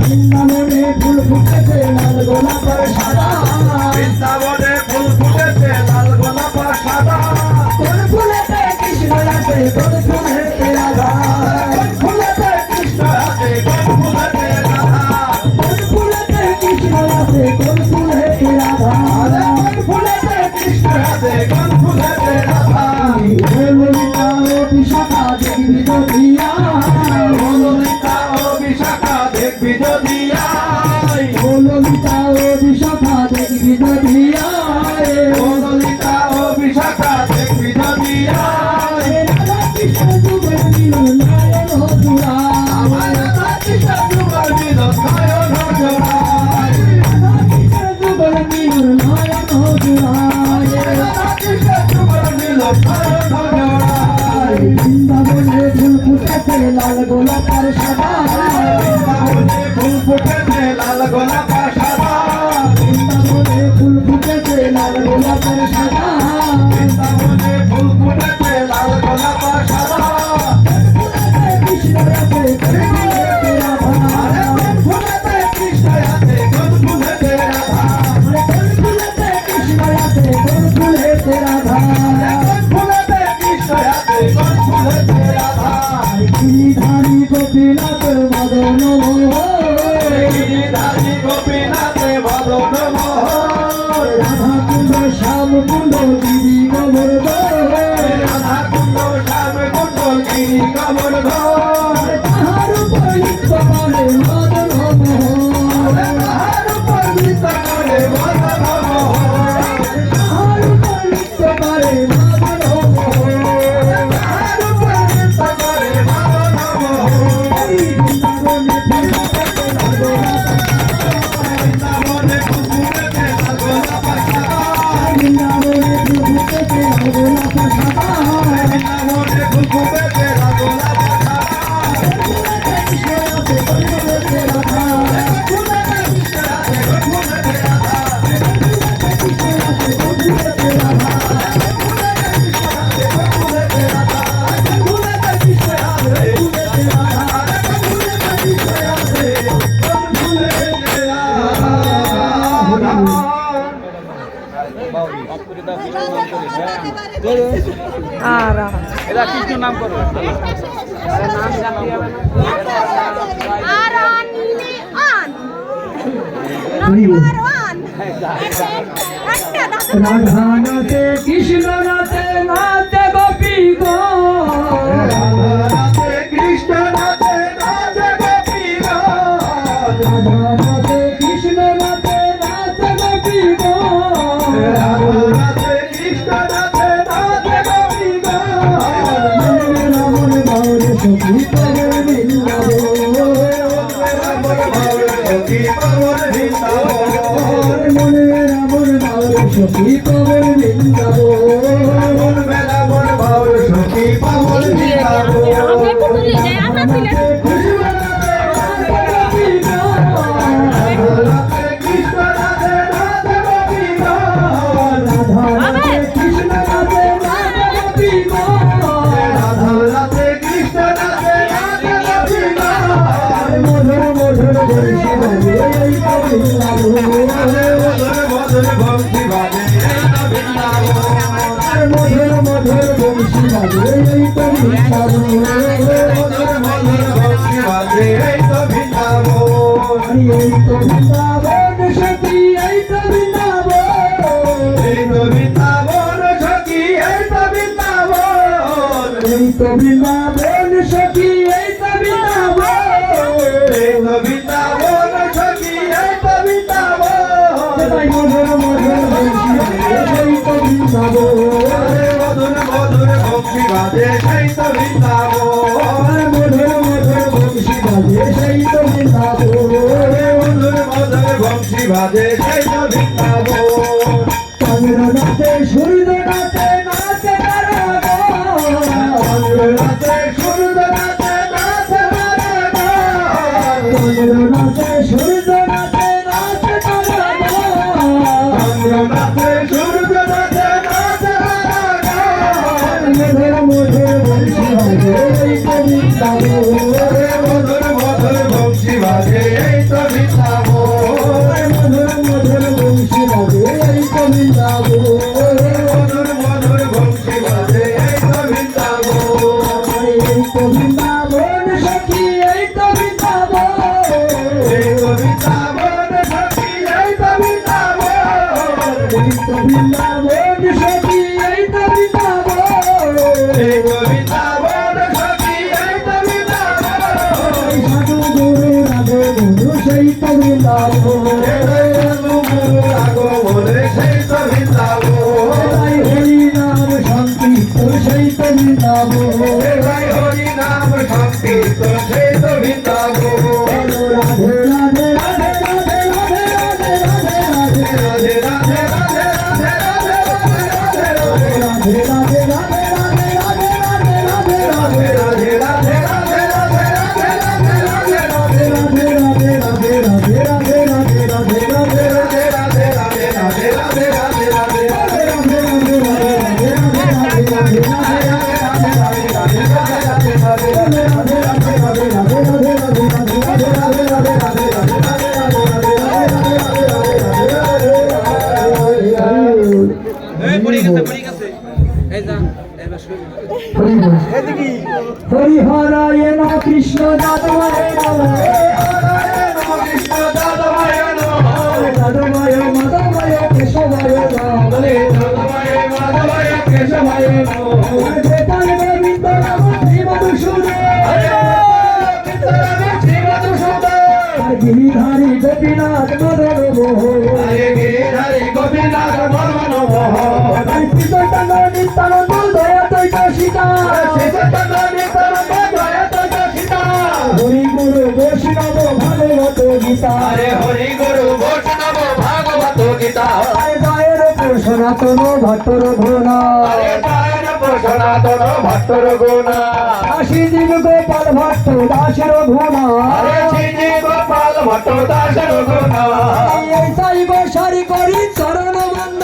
বৃন্দাবনে ফুল ফুটেছে লাল গোলাপ আর সাদা বৃন্দাবনে ফুল ফুটেছে লাল গোলাপ আর সাদা কোন ফুলেতে কৃষ্ণ আছে কোন ফুলেতে রাধা কোন ফুলেতে কৃষ্ণ আছে কোন ফুলেতে রাধা কোন ফুলেতে কৃষ্ণ আছে কোন ফুলেতে রাধা কোন ফুলেতে কৃষ্ণ আছে কোন ফুলেতে রাধা ললিতা ও বিশাখা দেখবি তো দিয়া ললিতা ও বিশাখা দেখবি যদি আয় ললিতা ও বিশাখা দেখবি তো দিয়া ললিতা ও বিশাখা দেখবি যদি আয় রাধা কৃষ্ণ যুগল মিলন নারায়ণ হতুরা আমার রাধা কৃষ্ণ যুগল মিলন নয়ন জোড়ায় রাধা কৃষ্ণ যুগল মিলন নারায়ণ হতুরা রাধা কৃষ্ণ যুগল মিলন নয়ন জোড়ায় বৃন্দাবনে ফুল ফুটেছে লাল গোলাপ আর সাদা বৃন্দাবনে ফুল ফুটেছে লাল গোলাপ আর সাদা বৃন্দাবনে ফুল ফুটেছে লাল গোলাপ আর সাদা বৃন্দাবনে ফুল ফুটেছে লাল গোলাপ আর সাদা কৃষ্ণ আছে ফুলেতে কৃষ্ণ আছে কোন ফুলেতে রাধা কৃষ্ণ আছে কোন ফুলেতে রাধা কোন ফুলেতে কৃষ্ণ আছে কোন ফুলেতে রাধা গিরিধারী গোপীনাথ মদন গিরিধারী গোপীনাথে মদন মোহন রাধা কুণ্ড শ্যাম কুণ্ড গিরি গোবর্ধন রাধা কুণ্ড শ্যাম কুণ্ড গিরি গোবর্ধন তাহার উপর নৃত্য করে মদন মোহন তাহার উপর নৃত্য করে মদন মোহন তাহার উপর নৃত্য করে মদন মোহন তাহার উপর নৃত্য করে মদন মোহন বৃন্দাবনে ফুল ফুটেছে লাল গোলাপ আর সাদা বৃন্দাবনে ফুল ফুটেছে লাল গোলাপ আর সাদা এরা কৃষ্ণ নাম করবে নাম জানতে হবে রাধা নাচে কৃষ্ণ নাচে নাচে গোপী গো রাধে কৃষ্ণ নাচে নাচে গোপীগণ রাধা নাচে কৃষ্ণ নাচে নাচে গোপী গো রাধে কৃষ্ণ নাচে নাচে গোপীগণ রামন বাউল সখী করে মনে রামন বাউল সখী করে কৃষ্ণ নাচে নাচে গোপী গো মধুর মধুর বর্ষি বাজে এই মধুর মধুর বংশী বাজে এই তো বৃন্দাবন সখী এই তো বৃন্দাবন এই তো বৃন্দাবন সখী এই তো বৃন্দাবন মধুর মধুর বংশী বাজে এই তো বৃন্দাবন মধুর মধুর বংশী বাজে সেই তো বৃন্দাবন চন্দ্র নাচে সূর্য নাচে নাচে চন্দ্র নাচে সূর্য নাচে নাচে সূর্য নাচে নাচে মধুর মধুর বংশী বাজে এই তো বৃন্দাবন মধুর মধুর বংশী বাজে এই তো বৃন্দাবন সখী এই তো বৃন্দাবন বৃন্দাবন সখী এই তো বৃন্দাবন সাধু গুরু রাধে গুরু সেই তো বৃন্দাবন সেই তো বৃন্দাবন হরি নাম সংকীর্তন সেই তো বৃন্দাবন হরি নাম সংকীর্ত সেই তো বৃন্দাবন রাধে রাধে রাধে রাধে রাধে রাধে রাধে রাধে রাধে রাধে রাধে রাধে রাধে রাধে রাধে হরিহরায় নম কৃষ্ণ যাদবায় নম যাদবায় মাধবায় কেশবায় নম গোপাল গোবিন্দ নাম শ্রী মধুসূদন গিরিধারী গোপীনাথ মদন মোহন শ্রীচৈতন্য নিত্যানন্দ দয়া তৈত সীতা হরি গুরু বৈষ্ণব ভাগবত গীতা হরি গুরু বৈষ্ণব ভাগবত গীতা গায়ের সনাতন ভট্টর ঘোনা সনাতন ভট্টর গুণা কাশী দিন গোপাল ভট্ট দাসের ঘোনা গোপাল ভট্ট দাসের গুণা এই সাই গোসারি করি চরণ বন্ধ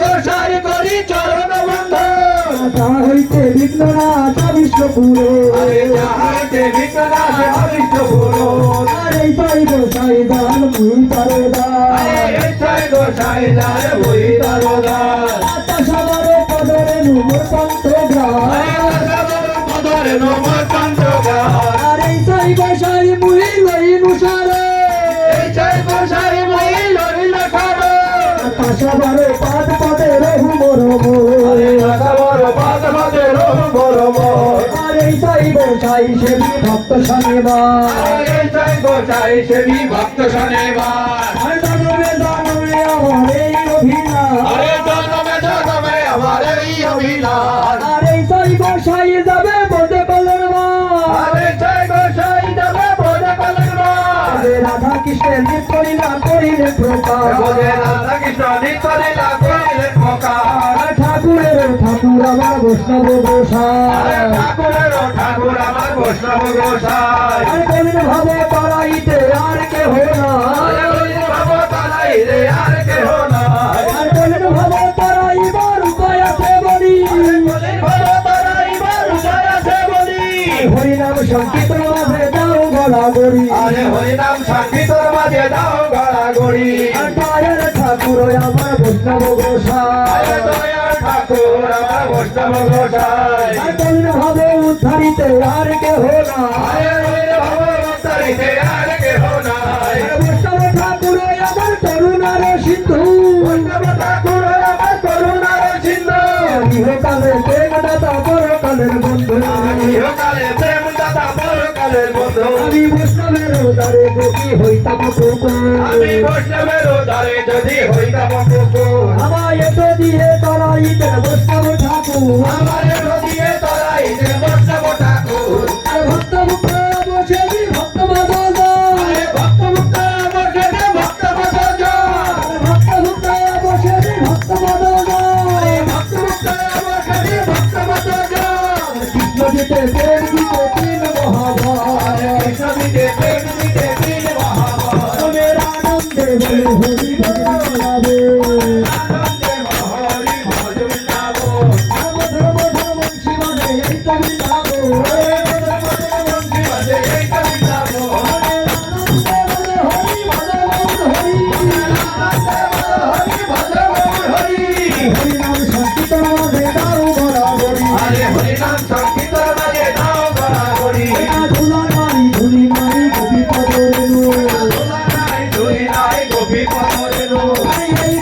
গোসাই করি চরণ বন্ধ তা হইতে বিঘ্ন না বিষ্ণুপুরে যাহাতে বিকলাস অবিষ্ণুপুর আর এই সাই গোসাই দান মুই তারে দান গোসাই দার বই দারোদার আতা সবার পদরে নুমর পন্থ পদরে নমর চন্দ্রগার আর এই সাই গোসাই মুই লই নুসারে গোসাই মই লইল সার আতা সবার পাদ পদে রহু মোর সবর পাদ পদে রহু বরম আর এই সাই গোসাই সেবি ভক্ত শনিবার গোসাই সেবি ভক্ত শনিবার আর দানবে দানবে আমার এই অভিলাষ আরে জনমে জনমে আমার এই অভিলাষ আর এই সাই গোসাই যাবে বদে কলরবার আরে জয় গোসাই যাবে বোঝে কলরবার আরে রাধা কৃষ্ণের নিত করিলা করিলে প্রকার বোঝে রাধা কৃষ্ণ নিতলিলা করিলে প্রকার আর ঠাকুরের ঠাকুর আমার বৈষ্ণব গোসাই ঠাকুর আমার বৈষ্ণব গোসাই আর কলিন ভাবে পারাইতে আর কেহ নাই ভাব তালাই রে আর কেহ নাই আর কলিন ভাবে পারাইবার উপায় আছে বলি ভাব তারাইবার উপায় আছে বলি হরিনাম সংকীর্তন মাঝে যাও গলা গড়ি আরে হরিনাম সাক্ষী তোর মাঝে দাও গড়া গড়ি আর পায়ের ঠাকুর আমার বৈষ্ণব গোসাই আরে দয়ার ঠাকুর আমার বৈষ্ণব গোসাই আর কলিন ভাবে উদ্ধারিতে আর কেহ নাই আরে ভাব তারিতে আর কেহ নাই আর বৈষ্ণব ঠাকুর আমার করুণার সিন্ধু বৈষ্ণব ঠাকুর আমার করুণার সিন্ধু ইহকালে প্রেম দাতা পরকালের বন্ধু ইহকালে প্রেম দাতা পরকালের বন্ধু আমি বৈষ্ণবের উদারে গোপী হইতাম কুকুর আমি বৈষ্ণবের ধারে যদি হইতাম কুকুর আমায় তো দিয়ে তরাইতে বৈষ্ণব ঠাকুর আমার নদীয়ে তরাইতে বৈষ্ণব ঠাকুর আর ভক্ত মুক্ত বসে ভক্ত মাধব আরে ভক্ত মুক্ত বসে ভক্ত বসজ ভক্ত মুক্ত বসে ভক্ত মাধব ভক্ত মুক্ত বসে ভক্ত বসজ কৃষ্ণ দিতে প্রেম দিতে তিন মহাভার কৃষ্ণ দিতে প্রেম দিতে তিন মহাভার মনের আনন্দে বলে হরি ভজন গাবে আনন্দে হরি ভজন গাবো ধর্ম ধর্ম ধর্ম শিবনে এই কবি গাবো বংশী বাজে এই কবি গাবো মনের আনন্দে বলে হরি ভজন হরি হরি ভজন হরি হরি নাম সংকীর্তন মাঝে দাও বরাবরি আরে হরি নাম সংকীর্তন মাঝে দাও গড়াগড়ি ধুলি মারি গোপী পদরেণু নাই দুই নাই গোপী পদরেণু এই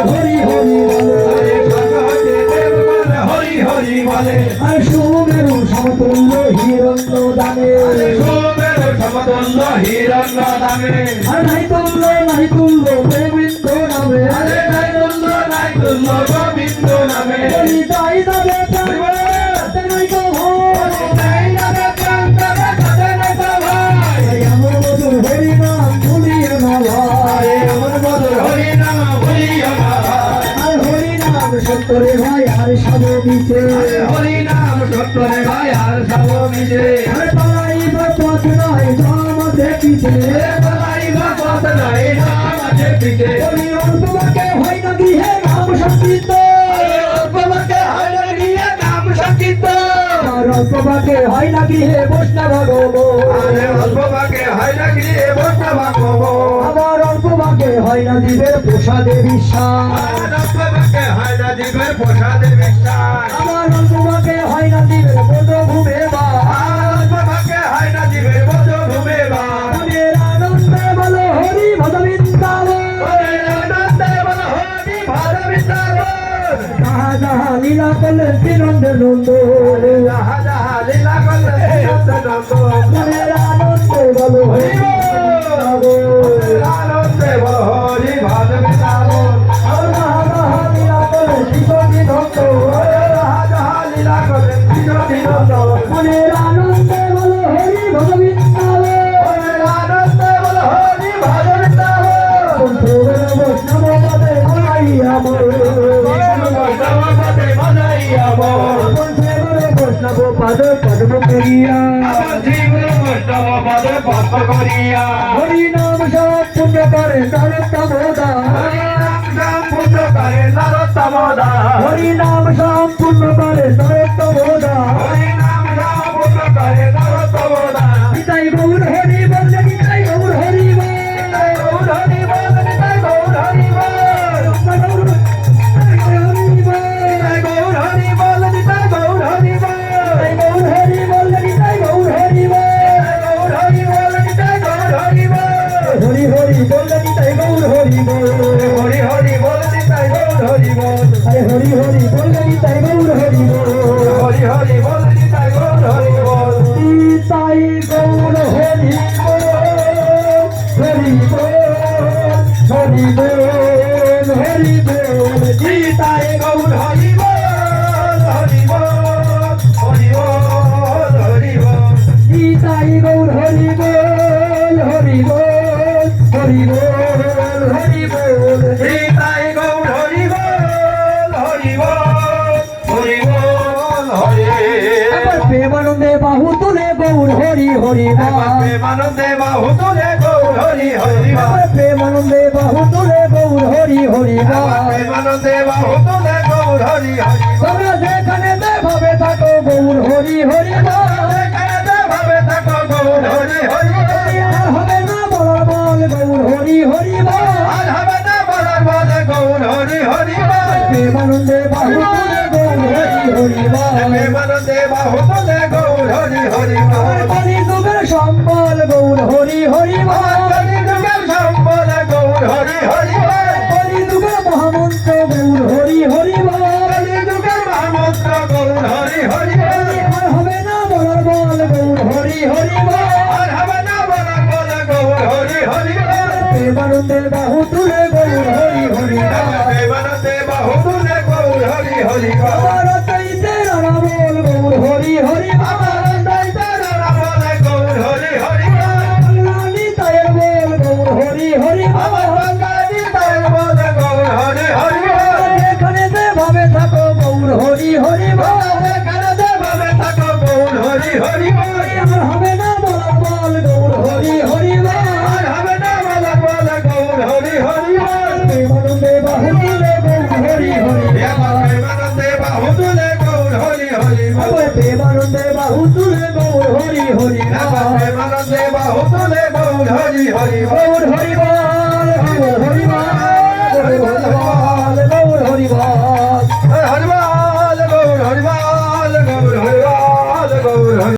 হরি হরি বলে হরি হরি বলে আর সুমেরু সমতুল্য হিরণ্য দানে সমতুল্য হিরণ্য দামে আর নাই তুল্য গোবিন্দ নামে নাই তুল্য গোবিন্দ নামে বলি তাই যাবে প্রাণ নাই তো ভয় আমার মধুর হরি নাম ভুলিও না ভাই আমার মধুর হরি নাম ভুলিও না আর হরি নাম সত্তরে ভাই আর সাধু দিছে হরি নাম সত্যরে ভাই আর সব মিলে আর পালাইবা পথ নাই আমাদের পিছে বলাইবা পথ নাই নাম আছে পিঠে বলি অল্পবাকে হয় না কি হে নাম সংকীর্ত অল্পবাকে হয় না গিয়ে নাম সংকীর্ত আর অল্পবাকে হয় না কি হে বৈষ্ণব আরে অল্পবাকে হয় না গিয়ে বসবা কব আমার অল্পবাকে হয় না জীবের প্রসাদে বিশ্বাস অল্পবাকে হয় না জীবের প্রসাদে বিশ্বাস আমার অল্পবাকে হয় না জীবের বোধভূমে বা অল্পবাকে হয় না জীবের বোধ ভূমে বা মনের আনন্দে বলো হরি ভগবিন্দাবন আনন্দে বল হরি ভালো বিদ্যাবন যাহা যাহা লীলা করলেন তিনন্দের নন্দ যাহা যাহা লীলা করলেন নন্দ মনের আনন্দে বলো হরি ভগবিন্দাবন আনন্দে বল হরি ভালো বিদ্যাবন আর যাহা যাহা লীলা করলেন শ্রীপতি ভক্ত যাহা যাহা লীলা করলেন শ্রীপতি নন্দ মনের আনন্দে বলো হরি ভগবিন্দাবন আনন্দে বল হরি ভালো বিদ্যাবন বৈষ্ণব পদে বানাইয়া বৈষ্ণবপদে বানাইয়া বল বৈষ্ণব পদ পদ্ম করিয়া আমার জীবন বৈষ্ণবপদে পদ্ম করিয়া হরি নাম সব পুণ্য করে নরোত্তমদা হরি নাম সম্পূর্ণ করে নরোত্তমদা হরি নাম সব পুণ্য করে নরোত্তমদা হরি নাম সম্পূর্ণ করে নরোত্তমদা নিতাই গৌর হরি বললে নিতাই গৌর হরি বল গৌর হরি বল নিতাই গৌর হরি বল নিতাই গৌর হরি বল নিতাই গৌর হরি বল গৌর হরি বল নিতাই গৌর হরি বল হরি হরি বললে নিতাই গৌর হরি বল হরি হরি বল নিতাই গৌর হরি বল আরে হরি হরি বললে নিতাই গৌর হরি বল হরি হরি বল নিতাই গৌর হরি বল নিতাই গৌর হরি বল হরি বল হরি বল হরি বল নিতাই গৌর হরি বল হরি বল হরি বল হরি বল নিতাই গৌর হরি বল হরি বল হরি বল হরি বল নিতাই গৌর হরি বল হরি বল হরি বল হরি আবার প্রেমানন্দে বাহু তুলে গৌর হরি হরি বল প্রেমানন্দে বাহু তুলে গৌর হরি হরি বল আবার প্রেমানন্দে বাহু তুলে গৌর হরি হরি বল প্রেমানন্দে বাহু তুলে গৌর হরি হরি তোমরা যেখানে ভাবে থাকো গৌর হরি হরি বল ভাবে থাকো গৌর হরি হরি আর হবে না বলার বল গৌর হরি হরি বল আর হবে না বলার বলে গৌর হরি হরি বল প্রেমানন্দে বাহু তুলে গৌর হরি হরি বল প্রেমানন্দে বাহু তুলে গৌর হরি হরি বল কলি যুগের সম্বল গৌর হরি হরি বল কলি যুগের সম্বল গৌর হরি হরি বল কলি যুগের মহামন্ত্র গৌর হরি হরি বল কলি যুগের মহামন্ত্র গৌর হরি হরি বল আর হবে না বলার বল গৌর হরি হরি বল আর হবে না বলার বলে গৌর হরি হরি বল প্রেমানন্দে বাহু তুলে গৌর হরি হরি বল প্রেমানন্দে বাহু তুলে গৌর হরি হরি বল আমার তৈতে রানা বল গৌর হরি হরি বল আমার দাইতে রানা বলে গৌর হরি হরি বল রানী তায়ের বল গৌর হরি হরি বল আমার বাঙালি তাই বলে গৌর হরি হরি বল এখানে ভাবে থাকো গৌর হরি হরি বল এখানে ভাবে থাকো গৌর হরি হরি বল আর হবে না বলার বল গৌর হরি হরি বল আর হবে না বলার বলে গৌর হরি হরি বল প্রেমানন্দে বাহু তুলে গৌর হরি হরি প্রেমানন্দে বাহু তুলে গৌর হরি হরি বল প্রেমানন্দে বাহু তুলে গৌর হরি হরি বল প্রেমানন্দে বাহু তুলে গৌর হরি হরি বল গৌর হরি বল